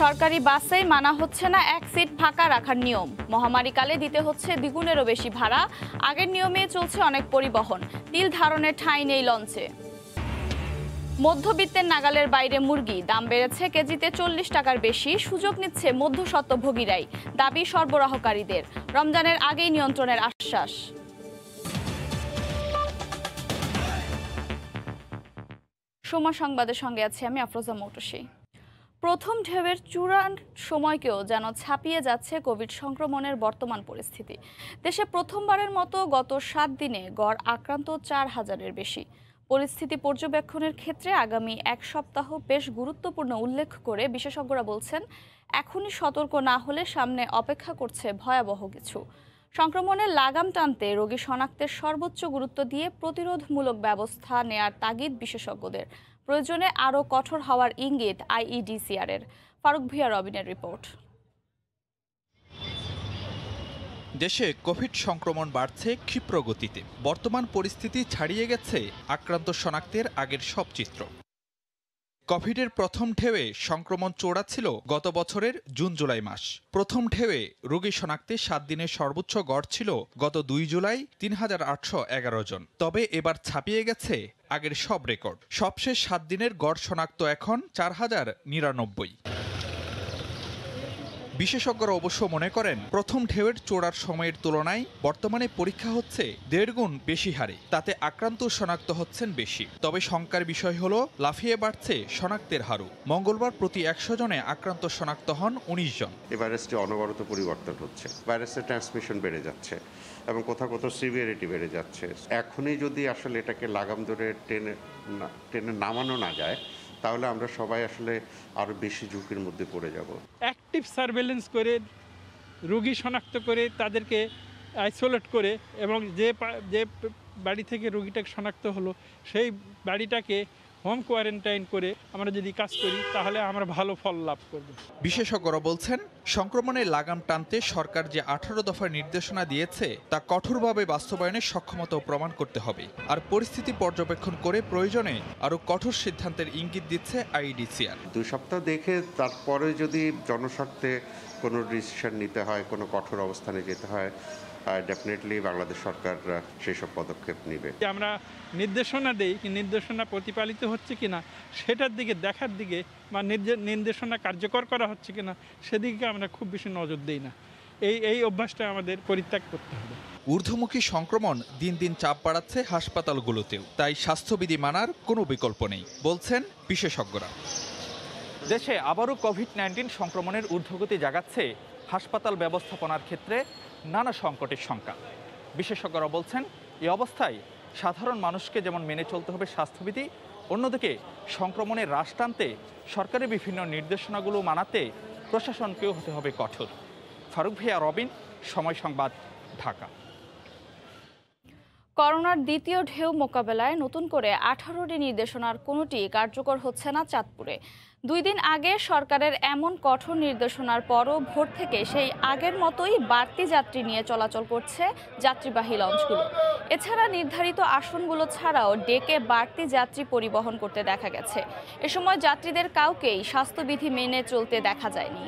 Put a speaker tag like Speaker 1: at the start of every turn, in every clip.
Speaker 1: সরকারি বাসেই মানা হচ্ছে না এক সিট ফাঁকা রাখার নিয়ম। মহামারীকালে দিতে হচ্ছে দ্বিগুণেরও বেশি ভাড়া। আগের নিয়মে চলছে অনেক পরিবহন। তিল ধারণের ঠাঁই নেই লঞ্চে। মধ্যবিত্তের নাগালের বাইরে মুরগি, দাম বেড়েছে কেজিতে 40 টাকার বেশি। সুযোগ নিচ্ছে মধ্যস্বত্বভোগীরাই, দাবি সরবরাহকারীদের। রমজানের আগেই নিয়ন্ত্রণের আশ্বাস। সময় সংবাদের সঙ্গে আছি আমি আফরোজা মৌটুসী। প্রথম ঢেউয়ের চূড়ান্ত সময়কেও যেন ছাপিয়ে যাচ্ছে কোভিড সংক্রমণের বর্তমান পরিস্থিতি। দেশে প্রথমবারের মতো গত 7 দিনে গড় আক্রান্ত 4000-এর বেশি। পরিস্থিতি পর্যবেক্ষণের ক্ষেত্রে আগামী এক সপ্তাহ বেশ গুরুত্বপূর্ণ উল্লেখ করে বিশেষজ্ঞরা বলছেন, এখনই সতর্ক না হলে সামনে অপেক্ষা করছে ভয়াবহ কিছু। সংক্রমণের লাগাম টানতে রোগী শনাক্তের সর্বোচ্চ গুরুত্ব দিয়ে প্রতিরোধমূলক ব্যবস্থা নেয়ার তাগিদ বিশেষজ্ঞদের। প্রয়োজনে আরও কঠোর হওয়ার ইঙ্গিত আইইডিসিআর-এর। ফারুক ভূঁইয়া রবিনের রিপোর্ট।
Speaker 2: দেশে কোভিড সংক্রমণ বাড়ছে ক্ষিপ্র গতিতে। বর্তমান পরিস্থিতি ছাড়িয়ে গেছে আক্রান্ত শনাক্তের আগের সব চিত্র। কোভিডের প্রথম ঢেউয়ে সংক্রমণ চড়াচ্ছিল গত বছরের জুন জুলাই মাস। প্রথম ঢেউয়ে রোগী শনাক্তে 7 দিনের সর্বোচ্চ গড় ছিল গত 2 জুলাই 3811 জন। তবে এবার ছাপিয়ে গেছে আগের সব রেকর্ড। সবশেষ 7 দিনের গড় শনাক্ত এখন 4099। বিশেষজ্ঞরা অবশ্য মনে করেন, প্রথম ঢেউয়ের চোড়ার সময়ের তুলনায় বর্তমানে পরীক্ষা হচ্ছে 1.5 গুণ বেশি হারে। তাতে আক্রান্ত শনাক্ত হচ্ছেন বেশি। তবে শঙ্কার বিষয় হলো লাফিয়ে বাড়ছে শনাক্তের হারও। মঙ্গলবার প্রতি 100 জনে আক্রান্ত শনাক্ত হন 19 জন।
Speaker 3: এই ভাইরাসটি অনবরত পরিবর্তন হচ্ছে, ভাইরাসের ট্রান্সমিশন বেড়ে যাচ্ছে এবং কোথাও কোথাও সিভিয়ারিটি বেড়ে যাচ্ছে। এখনই যদি আসলে এটাকে লাগাম ধরে টেনে নামানো না যায়, তাহলে আমরা সবাই আসলে আরো বেশি ঝুঁকির মধ্যে পড়ে যাব।
Speaker 4: অ্যাক্টিভ সার্ভেলেন্স করে রোগী শনাক্ত করে তাদেরকে আইসোলেট করে এবং যে বাড়ি থেকে রোগীটাকে শনাক্ত হলো সেই বাড়িটাকে হোম কোয়ারেন্টাইন করে আমরা যদি কাজ করি তাহলে আমরা ভালো ফল লাভ করব।
Speaker 2: বিশেষজ্ঞরা বলছেন, সংক্রমণের লাগাম টানতে সরকার যে 18 দফার নির্দেশনা দিয়েছে তা কঠোরভাবে বাস্তবায়নের সক্ষমতা প্রমাণ করতে হবে। আর পরিস্থিতি পর্যবেক্ষণ করে প্রয়োজনে আরও কঠোর সিদ্ধান্তের ইঙ্গিত দিচ্ছে আইইডিসিআর।
Speaker 3: 2 সপ্তাহ দেখে তারপরে যদি জনস্বার্থে কোনো ডিসিশন নিতে হয়, কোনো কঠোর অবস্থানে যেতে হয়, ডেফিনেটলি বাংলাদেশ সরকার সেসব পদক্ষেপ নেবে।
Speaker 4: আমরা নির্দেশনা দেই, কি নির্দেশনা প্রতিপালিত হচ্ছে কিনা সেটার দিকে দেখার দিকে বা নির্দেশনা কার্যকর করা হচ্ছে কিনা সেদিকে আমরা খুব বেশি নজর দেই না। এই অভ্যাসটা আমাদের পরিত্যাগ করতে হবে।
Speaker 2: ঊর্ধ্বমুখী সংক্রমণ দিন দিন চাপ বাড়াচ্ছে হাসপাতালগুলোতেও। তাই স্বাস্থ্যবিধি মানার কোনো বিকল্প নেই, বলছেন বিশেষজ্ঞরা। দেশে আবারও কোভিড-19 সংক্রমণের ঊর্ধ্বগতি জাগাচ্ছে হাসপাতাল ব্যবস্থাপনার ক্ষেত্রে নানা সংকটের শঙ্কা। বিশেষজ্ঞরা বলছেন, এই অবস্থায় সাধারণ মানুষকে যেমন মেনে চলতে হবে স্বাস্থ্যবিধি, অন্যদিকে সংক্রমণের হ্রাস টানতে সরকারের বিভিন্ন নির্দেশনাগুলো মানাতে প্রশাসনকেও হতে হবে কঠোর। ফারুক ভূঁইয়া, রবিন, সময় সংবাদ, ঢাকা।
Speaker 1: করোনার দ্বিতীয় ঢেউ মোকাবেলায় নতুন করে 18টি নির্দেশনার কোনোটি কার্যকর হচ্ছে না চাঁদপুরে। 2 দিন আগে সরকারের এমন কঠোর নির্দেশনার পরও ভোর থেকে সেই আগের মতোই বাড়তি যাত্রী নিয়ে চলাচল করছে যাত্রীবাহী লঞ্চগুলো। এছাড়া নির্ধারিত আসনগুলো ছাড়াও ডেকে বাড়তি যাত্রী পরিবহন করতে দেখা গেছে। এ সময় যাত্রীদের কাউকেই স্বাস্থ্যবিধি মেনে চলতে দেখা যায়নি।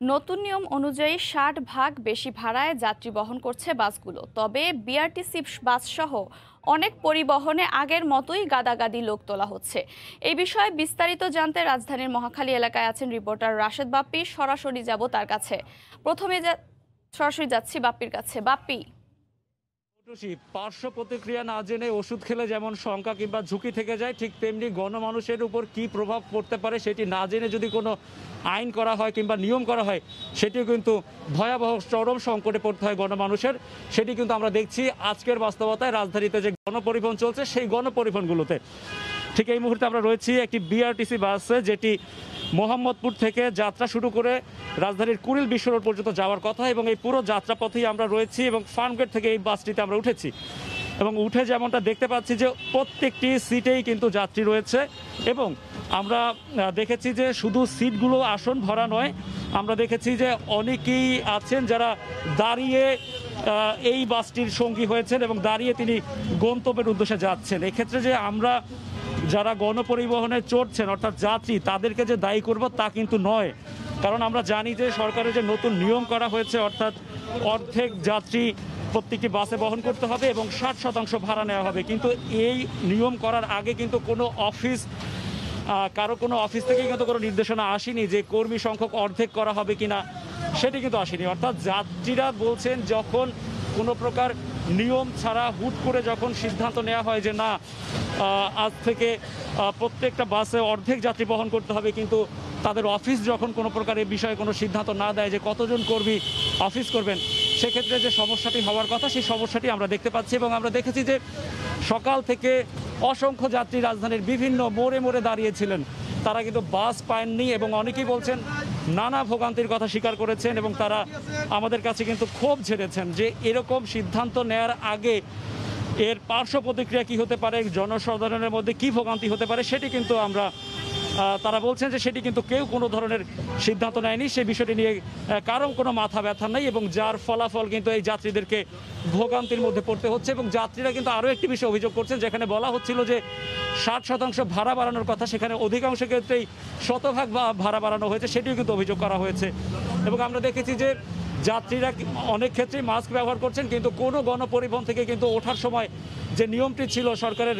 Speaker 1: নতুন নিয়ম অনুযায়ী 60 ভাগ বেশি ভাড়ায় যাত্রী বহন করছে বাসগুলো। তবে বিআরটিসি বাস সহ অনেক পরিবহনে আগের মতোই গাদাগাদি লোক তোলা হচ্ছে। এই বিষয়ে বিস্তারিত জানতে রাজধানীর মহাখালী এলাকায় আছেন রিপোর্টার রাশেদ বাপ্পি। সরাসরি যাব তার কাছে। প্রথমে সরাসরি যাচ্ছি বাপ্পির কাছে। বাপ্পি,
Speaker 5: পার্শ্ব প্রতিক্রিয়া না জেনে ওষুধ খেলে যেমন শঙ্কা কিংবা ঝুঁকি থেকে যায়, ঠিক তেমনি গণমানুষের উপর কি প্রভাব পড়তে পারে সেটি না জেনে যদি কোনো আইন করা হয় কিংবা নিয়ম করা হয়, সেটিও কিন্তু ভয়াবহ চরম সংকটে পড়তে হয় গণমানুষের। সেটি কিন্তু আমরা দেখছি আজকের বাস্তবতায় রাজধানীতে যে গণপরিবহন চলছে সেই গণপরিবহনগুলোতে। ঠিক এই মুহূর্তে আমরা রয়েছি একটি বিআরটিসি বাসে, যেটি মোহাম্মদপুর থেকে যাত্রা শুরু করে রাজধানীর কুড়িল বিশ্ব রোড পর্যন্ত যাওয়ার কথা, এবং এই পুরো যাত্রাপথেই আমরা রয়েছি এবং ফার্মগেট থেকে এই বাসটিতে আমরা উঠেছি এবং উঠে যেমনটা দেখতে পাচ্ছি যে প্রত্যেকটি সিটেই কিন্তু যাত্রী রয়েছে। এবং আমরা দেখেছি যে শুধু সিটগুলো আসন ভরা নয়, আমরা দেখেছি যে অনেকেই আছেন যারা দাঁড়িয়ে এই বাসটির সঙ্গী হয়েছেন এবং দাঁড়িয়ে তিনি গন্তব্যের উদ্দেশ্যে যাচ্ছেন। এক্ষেত্রে যে আমরা যারা গণপরিবহনে চড়ছেন অর্থাৎ যাত্রী, তাদেরকে যে দায়ী করব তা কিন্তু নয়, কারণ আমরা জানি যে সরকারের যে নতুন নিয়ম করা হয়েছে, অর্থাৎ অর্ধেক যাত্রী প্রত্যেকটি বাসে বহন করতে হবে এবং 60% ভাড়া নেওয়া হবে। কিন্তু এই নিয়ম করার আগে কিন্তু কোনো অফিস থেকে কিন্তু কোনো নির্দেশনা আসেনি যে কর্মী সংখ্যক অর্ধেক করা হবে কিনা, সেটি কিন্তু আসেনি। অর্থাৎ যাত্রীরা বলছেন যখন কোনো প্রকার নিয়ম ছাড়া হুট করে যখন সিদ্ধান্ত নেওয়া হয় যে না আজ থেকে প্রত্যেকটা বাসে অর্ধেক যাত্রী বহন করতে হবে, কিন্তু তাদের অফিস যখন কোনো প্রকার এ বিষয়ে কোনো সিদ্ধান্ত না দেয় যে কতজন কর্মী অফিস করবেন, সেক্ষেত্রে যে সমস্যাটি হওয়ার কথা সেই সমস্যাটি আমরা দেখতে পাচ্ছি। এবং আমরা দেখেছি যে সকাল থেকে অসংখ্য যাত্রী রাজধানীর বিভিন্ন মোড়ে মোড়ে দাঁড়িয়েছিলেন, তারা কিন্তু বাস পাননি এবং অনেকেই বলছেন নানা ভোগান্তির কথা স্বীকার করেছেন এবং তারা আমাদের কাছে কিন্তু ক্ষোভ ঝেড়েছেন যে এরকম সিদ্ধান্ত নেওয়ার আগে এর পার্শ্ব প্রতিক্রিয়া কী হতে পারে, জনসাধারণের মধ্যে কী ভোগান্তি হতে পারে, সেটি কিন্তু তারা বলছেন যে সেটি কিন্তু কেউ কোনো ধরনের সিদ্ধান্ত নেয়নি, সেই বিষয়টি নিয়ে কারণ কোনো মাথা ব্যথা নেই এবং যার ফলাফল কিন্তু এই যাত্রীদেরকে ভোগান্তির মধ্যে পড়তে হচ্ছে। এবং যাত্রীরা কিন্তু আরও একটি বিষয় অভিযোগ করছেন, যেখানে বলা হচ্ছিল যে 60% ভাড়া বাড়ানোর কথা, সেখানে অধিকাংশ ক্ষেত্রেই শতভাগ ভাড়া বাড়ানো হয়েছে, সেটিও কিন্তু অভিযোগ করা হয়েছে। এবং আমরা দেখেছি যে যাত্রীরা অনেক ক্ষেত্রেই মাস্ক ব্যবহার করছেন, কিন্তু কোনো গণপরিবহন থেকে কিন্তু ওঠার সময় যে নিয়মটি ছিল সরকারের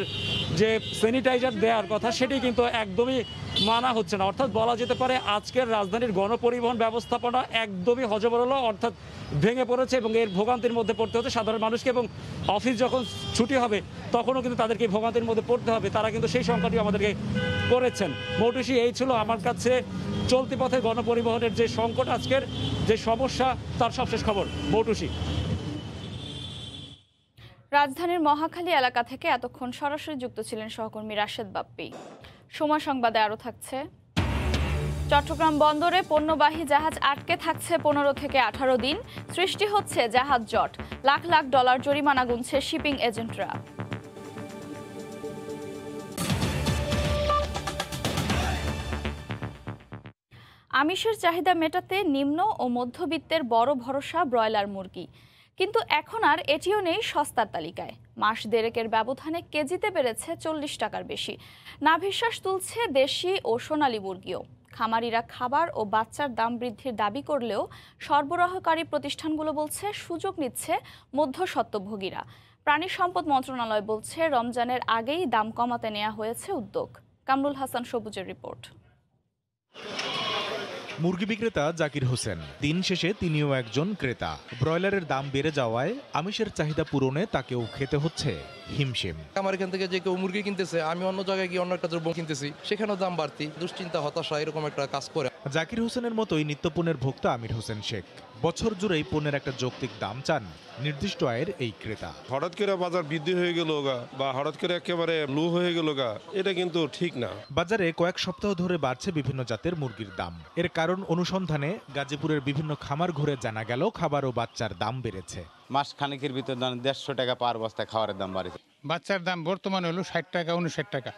Speaker 5: যে স্যানিটাইজার দেওয়ার কথা, সেটি কিন্তু একদমই মানা হচ্ছে না। অর্থাৎ বলা যেতে পারে আজকের রাজধানীর গণপরিবহন ব্যবস্থাপনা একদমই হযবরল, অর্থাৎ ভেঙে পড়েছে এবং এর ভোগান্তির মধ্যে পড়তে হচ্ছে সাধারণ মানুষকে। এবং অফিস যখন ছুটি হবে তখনও কিন্তু তাদেরকে ভোগান্তির মধ্যে পড়তে হবে, তারা কিন্তু সেই সংখ্যাটি আমাদেরকে করেছেন। মৌটুসী, এই ছিল আমার কাছে চলতি পথে গণপরিবহনের যে সংকট, আজকের যে সমস্যা, তার সবশেষ খবর। মৌটুসী।
Speaker 1: রাজধানীর মহাখালী এলাকা থেকে এতক্ষণ সরাসরি যুক্ত ছিলেন সহকর্মী রাশেদ বাপ্পি। সময় সংবাদে আরও থাকছে, চট্টগ্রাম বন্দরে পণ্যবাহী জাহাজ আটকে থাকছে 15 থেকে 18 দিন, সৃষ্টি হচ্ছে জাহাজ জট, লাখ লাখ ডলার জরিমানা গুনছে শিপিং এজেন্টরা। আমিষের চাহিদা মেটাতে নিম্ন ও মধ্যবিত্তের বড় ভরসা ব্রয়লার মুরগি, কিন্তু এখন আর এটিও নেই সস্তার তালিকায়। মাস দেড়েকের ব্যবধানে কেজিতে বেড়েছে 40 টাকার বেশি। নাভিশ্বাস তুলছে দেশি ও সোনালী মুরগিও। খামারিরা খাবার ও বাচ্চার দাম বৃদ্ধির দাবি করলেও সরবরাহকারী প্রতিষ্ঠানগুলো বলছে সুযোগ নিচ্ছে মধ্যস্বত্বভোগীরা। প্রাণী সম্পদ মন্ত্রণালয় বলছে রমজানের আগেই দাম কমাতে নেওয়া হয়েছে উদ্যোগ। কামরুল হাসান সবুজের রিপোর্ট।
Speaker 6: মুরগি বিক্রেতা জাকির হোসেন, দিন শেষে তিনিও একজন ক্রেতা। ব্রয়লারের দাম বেড়ে যাওয়ায় আমিষের চাহিদা পূরণে তাকেও খেতে হচ্ছে হিমশিম।
Speaker 7: আমার এখান থেকে যে কেউ মুরগি কিনতেছে, আমি অন্য জায়গায় গিয়ে অন্য একটা দ্রব্য কিনতেছি, সেখানেও দাম বাড়তি, দুশ্চিন্তা, হতাশা এরকম একটা কাজ করে।
Speaker 6: জাকির হোসেনের মতোই নিত্যপণ্যের ভোক্তা আমির হোসেন শেখ। বছর জুড়েই পণ্যের একটা যৌক্তিক দাম চান নির্দিষ্ট আয়ের এই ক্রেতা।
Speaker 8: হঠাৎ করে বাজার বৃদ্ধি হয়ে গেল বা হঠাৎ করে একেবারে লো হয়ে গেল, এটা কিন্তু ঠিক না।
Speaker 6: বাজারে কয়েক সপ্তাহ ধরে বাড়ছে বিভিন্ন জাতের মুরগির দাম। এর কারণ অনুসন্ধানে গাজীপুরের বিভিন্ন খামার ঘুরে জানা গেল খাবার ও বাচ্চার দাম বেড়েছে।
Speaker 9: মাস খানেকের ভিতর 150 টাকা পার বস্তায় খাবারের দাম বাড়ছে।
Speaker 10: বাচ্চার দাম বর্তমানে হলো 60 টাকা 59 টাকা,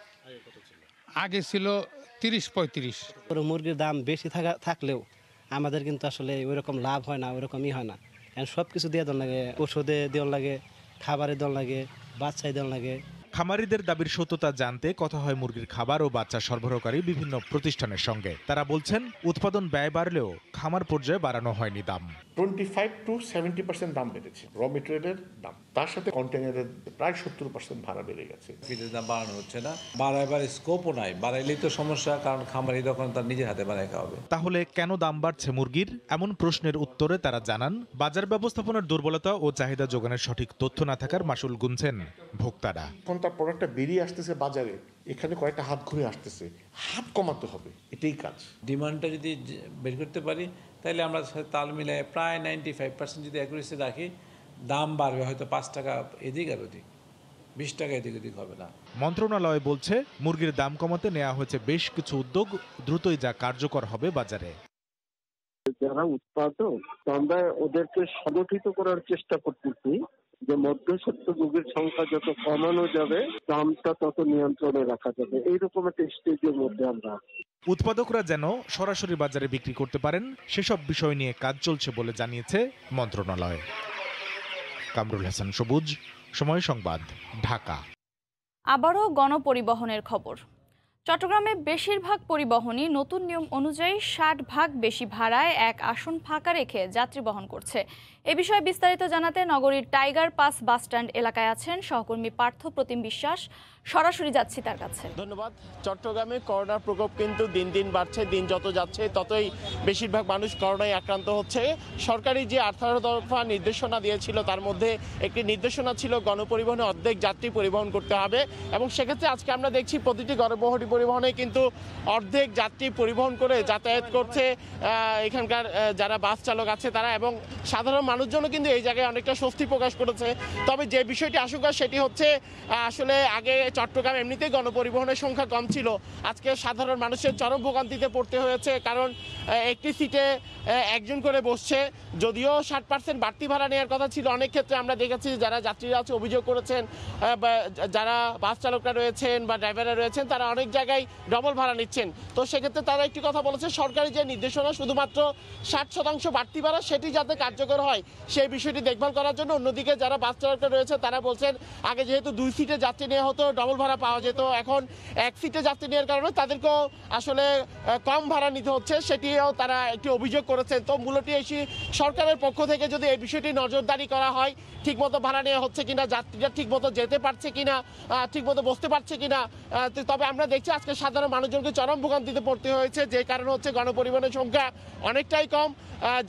Speaker 10: আগে ছিল 30-35।
Speaker 11: মুরগির দাম বেশি থাকলেও আমাদের কিন্তু আসলে ওইরকম লাভ হয় না, ওইরকমই হয় না। সব কিছু দিয়ে দেওয়া লাগে, ওষুধে দেওয়া লাগে, খাবারে দেওয়া লাগে, বাচ্চায় দেওয়া লাগে।
Speaker 6: খামারিদের দাবির সত্যতা জানতে কথা হয় মুরগির খাবার ও বাচ্চা সরবরাহকারী বিভিন্ন প্রতিষ্ঠানের সঙ্গে। তারা বলছেন উৎপাদন ব্যয় বাড়লেও খামার পর্যায়ে বাড়ানো হয়নি দাম।
Speaker 12: 25 to 70% দাম বেড়েছে র মেটেরিয়ালের দাম, তার সাথে কন্টেনারের প্রায় 70% ভাড়া বেড়ে গেছে।
Speaker 13: ফিডের দাম বাড়ানো হচ্ছে না, বাড়াইবার স্কোপও নাই, বাড়াইলেই তো সমস্যা, কারণ খামারি তখন তার নিজের হাতে বানায় খাওয়াবে।
Speaker 6: তাহলে কেন দাম বাড়ছে মুরগির? এমন প্রশ্নের উত্তরে তারা জানান বাজার ব্যবস্থাপনার দুর্বলতা ও চাহিদা যোগানের সঠিক তথ্য না থাকার মাশুল গুনছেন ভোক্তারা।
Speaker 12: এখন তার প্রোডাক্টটা বেরিয়ে আসতেছে বাজারে, এখানে কয়েকটা হাত ঘুরে আসতেছে, হাত কমাতে হবে, এটাই কাজ।
Speaker 13: ডিমান্ডটা যদি বের করতে পারি তাহলে আমরা তাল মিলে প্রায় 95% যদি অ্যাকুরেসি রাখি, দাম বাড়বে হয়তো 5 টাকা এদিক আর ওদিক, 20 টাকা এদিক ওদিক হবে না।
Speaker 6: মন্ত্রণালয় বলছে মুরগির দাম কমাতে নেওয়া হয়েছে বেশ কিছু উদ্যোগ, দ্রুতই যা কার্যকর হবে বাজারে।
Speaker 14: যারা উৎপাদক আমরা ওদেরকে সংগঠিত করার চেষ্টা করতেছি যে মধ্যস্বত্ব মুরগির সংখ্যা যত কমানো যাবে দামটা তত নিয়ন্ত্রণে রাখা যাবে, এইরকম একটা স্টেজের মধ্যে আমরা।
Speaker 6: উৎপাদকরা যেন সরাসরি বাজারে বিক্রি করতে পারেন সেসব বিষয় নিয়ে কাজ চলছে বলে জানিয়েছে মন্ত্রণালয়। কামরুল হাসান সবুজ, সময় সংবাদ, ঢাকা।
Speaker 1: আবারও গণপরিবহনের খবর। চট্টগ্রামে বেশিরভাগ পরিবহনই নতুন নিয়ম অনুযায়ী 60 ভাগ বেশি ভাড়ায় এক আসন ফাঁকা রেখে যাত্রী বহন করছে। এ বিষয়ে বিস্তারিত জানাতে নগরীর টাইগার পাস বাসস্ট্যান্ড এলাকায় আছেন সহকর্মী পার্থ প্রতিম বিশ্বাস। সরাসরি যাচ্ছি তার কাছে।
Speaker 15: ধন্যবাদ। চট্টগ্রামে করোনার প্রকোপ কিন্তু দিন দিন বাড়ছে, দিন যত যাচ্ছে ততই বেশিরভাগ মানুষ করোনায় আক্রান্ত হচ্ছে। সরকারি যে 18 দফা নির্দেশনা দিয়েছিল তার মধ্যে একটি নির্দেশনা ছিল গণপরিবহনে অর্ধেক যাত্রী পরিবহন করতে হবে, এবং সেক্ষেত্রে আজকে আমরা দেখছি প্রতিটি গণবহরী পরিবহনে কিন্তু অর্ধেক যাত্রী পরিবহন করে যাতায়াত করছে এখানকার যারা বাস চালক আছে তারা, এবং সাধারণ মানুষজনও কিন্তু এই জায়গায় অনেকটা স্বস্তি প্রকাশ করেছে। তবে যে বিষয়টি আশঙ্কা সেটি হচ্ছে আসলে আগে চট্টগ্রাম এমনিতেই গণপরিবহনের সংখ্যা কম ছিল, আজকে সাধারণ মানুষের চরম ভোগান্তিতে পড়তে হয়েছে, কারণ একটি সিটে একজন করে বসছে। যদিও 60% বাড়তি ভাড়া নেওয়ার কথা ছিল, অনেক ক্ষেত্রে আমরা দেখেছি যারা যাত্রীরা আছে অভিযোগ করেছেন, যারা বাস চালকরা রয়েছেন বা ড্রাইভাররা রয়েছেন তারা অনেক জায়গায় ডবল ভাড়া নিচ্ছেন। তো সেক্ষেত্রে তারা একটি কথা বলেছে, সরকারি যে নির্দেশনা শুধুমাত্র 60% বাড়তি ভাড়া সেটি যাতে কার্যকর হয় সেই বিষয়টি দেখভাল করার জন্য। অন্যদিকে যারা বাস চালকরা রয়েছে তারা বলছেন আগে যেহেতু 2 সিটে যাত্রী নেওয়া হতো ডবল ভাড়া পাওয়া যেত, এখন 1 সিটে যাত্রী নেওয়ার কারণে তাদেরকেও আসলে কম ভাড়া নিতে হচ্ছে, সেটিও তারা একটি অভিযোগ করেছেন। তো মূলত এসে সরকারের পক্ষ থেকে যদি এই বিষয়টি নজরদারি করা হয়, ঠিকমতো ভাড়া নেওয়া হচ্ছে কিনা, যাত্রীরা ঠিকমতো যেতে পারছে কিনা, ঠিকমতো বসতে পারছে কিনা, তবে আমরা দেখছি আজকে সাধারণ মানুষজনকে চরম ভোগান্তিতে পড়তে হয়েছে। যে কারণে হচ্ছে গণপরিবহনের সংখ্যা অনেকটাই কম,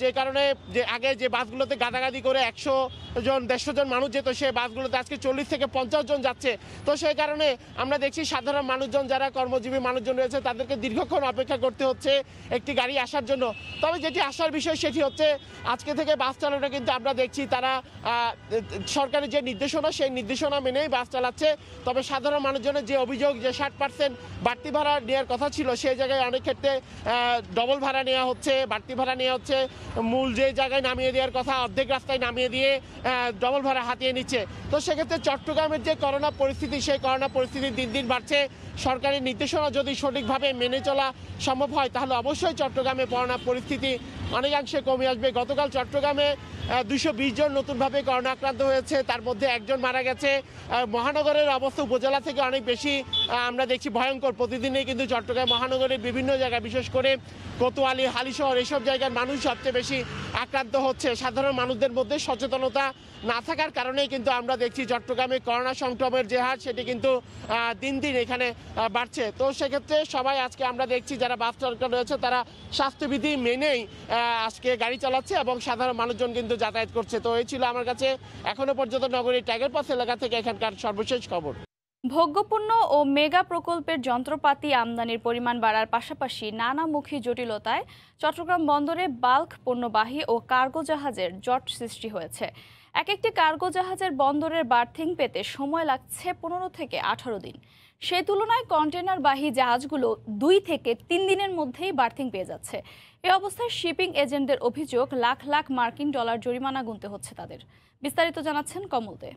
Speaker 15: যে কারণে যে আগে যে বাসগুলোতে গাদাগাদি করে 100 জন 150 জন মানুষ যেত সেই বাসগুলোতে আজকে 40 থেকে 50 জন যাচ্ছে। তো সেই কারণে আমরা দেখছি সাধারণ মানুষজন যারা কর্মজীবী মানুষজন রয়েছে তাদেরকে দীর্ঘক্ষণ অপেক্ষা করতে হচ্ছে একটি গাড়ি আসার জন্য। তবে যেটি আসার বিষয় সেটি হচ্ছে আজকে থেকে বাস চালকরা কিন্তু আমরা দেখছি তারা সরকারের যে নির্দেশনা সেই নির্দেশনা মেনেই বাস চালাচ্ছে। তবে সাধারণ মানুষজনের যে অভিযোগ যে 60% বাড়তি ভাড়া নেওয়ার কথা ছিল সেই জায়গায় অনেক ক্ষেত্রে ডবল ভাড়া নেওয়া হচ্ছে, বাড়তি ভাড়া নেওয়া হচ্ছে, মূল যে জায়গায় নামিয়ে দেওয়ার কথা অর্ধেক রাস্তায় নামিয়ে দিয়ে ডবল ভাড়া হাতিয়ে নিচ্ছে। তো সেক্ষেত্রে চট্টগ্রামের যে করোনা পরিস্থিতি সেই করোনা পরিস্থিতি দিন দিন বাড়ছে। সরকারি নির্দেশনা যদি সঠিকভাবে মেনে চলা সম্ভব হয় তাহলে অবশ্যই চট্টগ্রামে করোনা পরিস্থিতি অনেকাংশে কমে আসবে। গতকাল চট্টগ্রামে 220 জন নতুনভাবে করোনা আক্রান্ত হয়েছে, তার মধ্যে একজন মারা গেছে। মহানগরের অবস্থা উপজেলা থেকে অনেক বেশি আমরা দেখছি ভয়ঙ্কর। প্রতিদিনই কিন্তু চট্টগ্রাম মহানগরের বিভিন্ন জায়গায় বিশেষ করে কোতোয়ালি, হালিশহর এইসব জায়গার মানুষ সবচেয়ে বেশি আক্রান্ত হচ্ছে। সাধারণ মানুষদের মধ্যে সচেতনতা না থাকার কারণেই কিন্তু আমরা দেখছি চট্টগ্রামে করোনা সংক্রমণের যে হার সেটি কিন্তু দিন দিন এখানে বাড়ছে। তো সেক্ষেত্রে সবাই আজকে আমরা দেখছি যারা বাস চালক রয়েছে তারা স্বাস্থ্যবিধি মেনেই আজকে গাড়ি চালাচ্ছে এবং সাধারণ মানুষজন কিন্তু যাতায়াত করছে। তো এই ছিল আমার কাছে এখনো পর্যন্ত নগরীর টাইগার পাস এলাকা থেকে এখানকার সর্বশেষ খবর।
Speaker 1: ভোগ্যপণ্য ও মেগা প্রকল্পের যন্ত্রপাতি আমদানির পরিমাণ বাড়ার পাশাপাশি নানামুখী জটিলতায় চট্টগ্রাম বন্দরে বাল্ক পণ্যবাহী ও কার্গো জাহাজের জট সৃষ্টি হয়েছে। এক একটি কার্গো জাহাজের বন্দরের বার্থিং পেতে সময় লাগছে 15 থেকে 18 দিন। সেই তুলনায় কন্টেনারবাহী জাহাজগুলো 2 থেকে 3 দিনের মধ্যেই বার্থিং পেয়ে যাচ্ছে। এই অবস্থায় শিপিং এজেন্টদের অভিযোগ লাখ লাখ মার্কিন ডলার জরিমানা গুনতে হচ্ছে তাদের। বিস্তারিত জানাচ্ছেন কমল দে।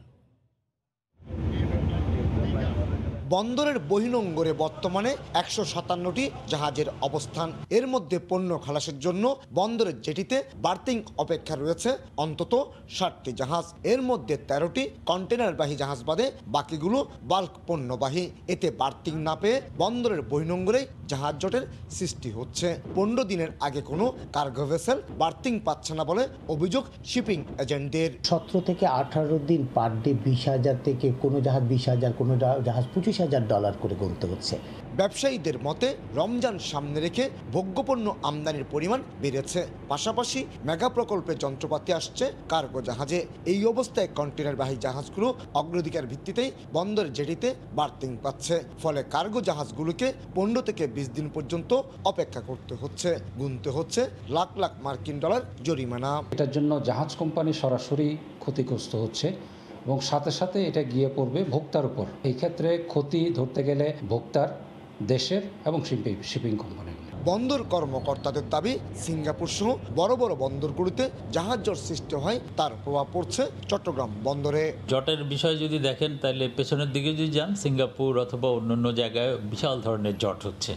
Speaker 16: বন্দরের বহির্নোঙরে বর্তমানে 157টি জাহাজের অবস্থান। এর মধ্যে পণ্য খালাসের জন্য বন্দরের জেটিতে বার্থিং অপেক্ষা রয়েছে অন্তত 60টি জাহাজ। এর মধ্যে 13টি কন্টেনারবাহী জাহাজ বাদে বাকিগুলো বাল্ক পণ্যবাহী। এতে বার্থিং না পেয়ে বন্দরের বহির্নোঙরে জাহাজ জটের সৃষ্টি হচ্ছে। 15 দিনের আগে কোনো কার্গো ভেসেল বার্থিং পাচ্ছে না বলে অভিযোগ শিপিং এজেন্টদের।
Speaker 17: 17 থেকে 18 দিন পার ডে 20,000 থেকে কোনো জাহাজ 20,000, কোনো জাহাজ $25,000 করে গুনতে হচ্ছে।
Speaker 16: ব্যবসায়ীদের মতে রমজান সামনে রেখে ভোগ্যপণ্য আমদানির পরিমাণ বেড়েছে, পাশাপাশি মেগা প্রকল্পে যন্ত্রপাতি আসছে কার্গো জাহাজে। এই অবস্থায় কন্টেনারবাহী জাহাজগুলো অগ্রাধিকার ভিত্তিতেই বন্দরের জেটিতে বার্থিং পাচ্ছে। ফলে কার্গো জাহাজগুলোকে 15 থেকে 20 দিন পর্যন্ত অপেক্ষা করতে হচ্ছে, গুনতে হচ্ছে লাখ লাখ মার্কিন ডলার জরিমানা।
Speaker 18: এটার জন্য জাহাজ কোম্পানি সরাসরি ক্ষতিগ্রস্ত হচ্ছে এবং সাথে সাথে এটা গিয়ে পড়বে ভোক্তার উপর। এই ক্ষেত্রে ক্ষতি ধরতে গেলে ভোক্তার, দেশের এবং শিপিং কোম্পানির।
Speaker 16: বন্দর কর্মকর্তাদের দাবি, সিঙ্গাপুর সহ বড় বড় বন্দরগুলোতে জাহাজ জট সৃষ্টি হয়, তার প্রভাব পড়ছে চট্টগ্রাম বন্দরে।
Speaker 19: জটের বিষয় যদি দেখেন তাহলে পেছনের দিকে যদি যান, সিঙ্গাপুর অথবা অন্যান্য জায়গায় বিশাল ধরনের জট হচ্ছে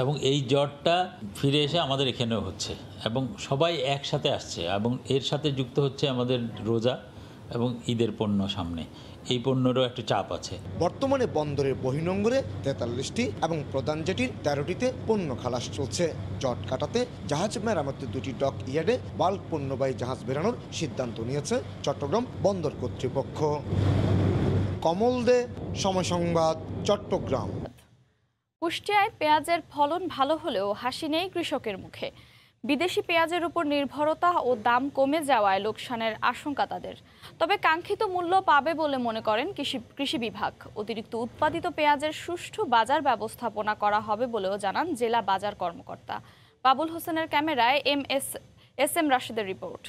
Speaker 19: এবং এই জটটা ফিরে এসে আমাদের এখানেও হচ্ছে এবং সবাই একসাথে আসছে এবং এর সাথে যুক্ত হচ্ছে আমাদের রোজা এবং ঈদের পণ্য সামনে, এই পণ্যেরও একটা চাপ আছে।
Speaker 16: বর্তমানে বন্দরের বহির্নোঙরে 43টি এবং প্রধান জেটির 13টিতে পণ্য খালাস চলছে। জট কাটাতে জাহাজ মেরামতের 2টি ডক ইয়ার্ডে বাল্ক পণ্যবাহী জাহাজ বেরানোর সিদ্ধান্ত নিয়েছে চট্টগ্রাম বন্দর কর্তৃপক্ষ। কমল দে, সময় সংবাদ, চট্টগ্রাম।
Speaker 1: কুষ্টিয়ায় পেঁয়াজের ফলন ভালো হলেও হাসি নেই কৃষকের মুখে। বিদেশি পেঁয়াজের উপর নির্ভরতা ও দাম কমে যাওয়ায় লোকসানের আশঙ্কা তাদের। তবে কাঙ্ক্ষিত মূল্য পাবে বলে মনে করেন কৃষি বিভাগ। অতিরিক্ত উৎপাদিত পেঁয়াজের সুষ্ঠু বাজার ব্যবস্থাপনা করা হবে বলেও জানান জেলা বাজার কর্মকর্তা। বাবুল হোসেনের ক্যামেরায় এস এম রাশেদের রিপোর্ট।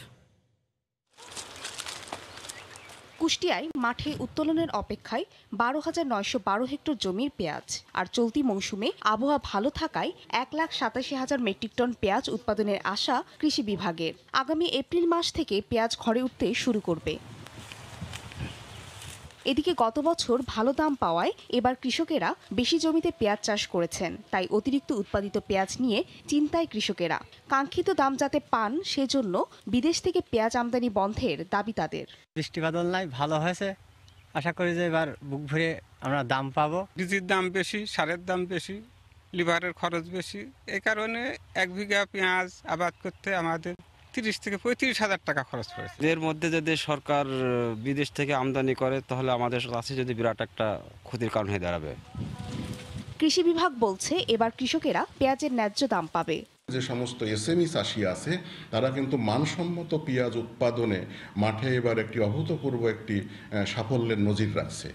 Speaker 20: কুষ্টিয়ায় মাঠে উত্তোলনের অপেক্ষায় 12,912 হেক্টর জমির পেঁয়াজ। আর চলতি মৌসুমে আবহাওয়া ভালো থাকায় 1,87,000 মেট্রিক টন পেঁয়াজ উৎপাদনের আশা কৃষি বিভাগের। আগামী এপ্রিল মাস থেকে পেঁয়াজ ঘরে উঠতে শুরু করবে। এদিকে গত বছর ভালো দাম পাওয়ায় এবার কৃষকেরা বেশি জমিতে পেঁয়াজ চাষ করেছেন, তাই অতিরিক্ত উৎপাদিত পেঁয়াজ নিয়ে চিন্তায় কৃষকেরা। কাঙ্ক্ষিত দাম যাতে পান সেজন্য বিদেশ থেকে পেঁয়াজ আমদানি বন্ধের দাবি তাদের।
Speaker 21: বৃষ্টি বাদল নাই, ভালো হয়েছে, আশা করি যে এবার বুক ভরে আমরা দাম পাবো।
Speaker 22: বীজের দাম বেশি, সারের দাম বেশি, লিভারের খরচ বেশি, এই কারণে 1 বিঘা পেঁয়াজ আবাদ করতে আমাদের 30 থেকে 35,000 টাকা খরচ পড়েছে।
Speaker 23: এর মধ্যে যদি সরকার বিদেশ থেকে আমদানি করে তাহলে আমাদের কাছে যদি বিরাট একটা ক্ষতির কারণ হয়ে দাঁড়াবে।
Speaker 20: কৃষি বিভাগ বলছে এবার কৃষকেরা পেঁয়াজের ন্যায্য দাম পাবে।
Speaker 24: যে সমস্ত এসএমই চাষি আছে তারা কিন্তু মানসম্মত পেঁয়াজ উৎপাদনে মাঠে এবার একটি অভূতপূর্ব একটি সাফল্যের নজির রাখছে।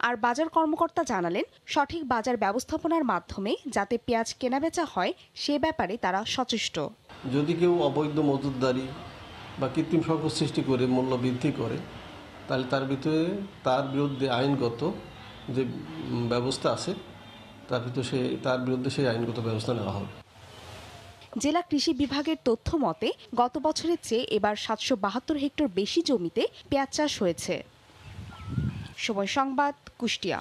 Speaker 20: আর বাজার কর্মকর্তা জানালেন, সঠিক বাজার ব্যবস্থাপনার মাধ্যমে যাতে পেঁয়াজ কেনাবেচা হয় সে ব্যাপারে তারা সচেষ্ট।
Speaker 25: যদি কেউ অবৈধ মজুতদারি বা কৃত্রিম সংকট সৃষ্টি করে মূল্য বৃদ্ধি করে, তাহলে তার বিরুদ্ধে আইনগত যে ব্যবস্থা আছে তার বিরুদ্ধে সেই আইনগত ব্যবস্থা নেওয়া হবে।
Speaker 20: জেলা কৃষি বিভাগের তথ্য মতে গত বছরের চেয়ে এবার 772 হেক্টর বেশি জমিতে পেঁয়াজ চাষ হয়েছে। সময় সংবাদ, কুষ্টিয়া।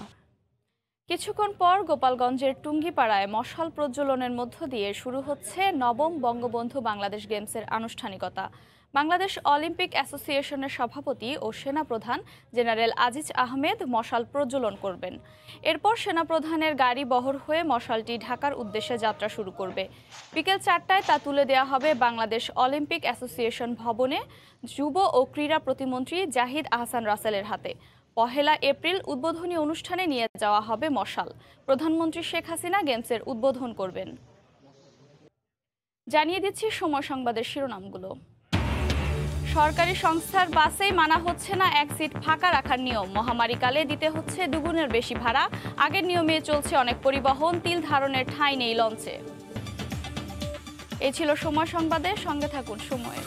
Speaker 1: কিছুক্ষণ পর গোপালগঞ্জের টুঙ্গিপাড়ায় মশাল প্রজ্বলনের মধ্য দিয়ে শুরু হচ্ছে 9ম বঙ্গবন্ধু বাংলাদেশ গেমসের আনুষ্ঠানিকতা। বাংলাদেশ অলিম্পিক অ্যাসোসিয়েশনের সভাপতি ও সেনাপ্রধান জেনারেল আজিজ আহমেদ মশাল প্রজ্বলন করবেন। এরপর সেনাপ্রধানের গাড়ি বহর হয়ে মশালটি ঢাকার উদ্দেশ্যে যাত্রা শুরু করবে। বিকেল 4টায় তা তুলে দেওয়া হবে বাংলাদেশ অলিম্পিক অ্যাসোসিয়েশন ভবনে যুব ও ক্রীড়া প্রতিমন্ত্রী জাহিদ আহসান রাসেলের হাতে। 1 এপ্রিল উদ্বোধনী অনুষ্ঠানে নিয়ে যাওয়া হবে মশাল। প্রধানমন্ত্রী শেখ হাসিনা গেমসের উদ্বোধন করবেন। জানিয়ে দিচ্ছি সময় সংবাদের শিরোনামগুলো। সরকারি সংস্থার বাসেই মানা হচ্ছে না 1 সিট ফাঁকা রাখার নিয়ম। মহামারীকালে দিতে হচ্ছে দুগুণের বেশি ভাড়া। আগের নিয়মে চলছে অনেক পরিবহন, তিল ধারণের ঠাঁই নেই লঞ্চে। এই ছিল সময় সংবাদে, সঙ্গে থাকুন সময়ের।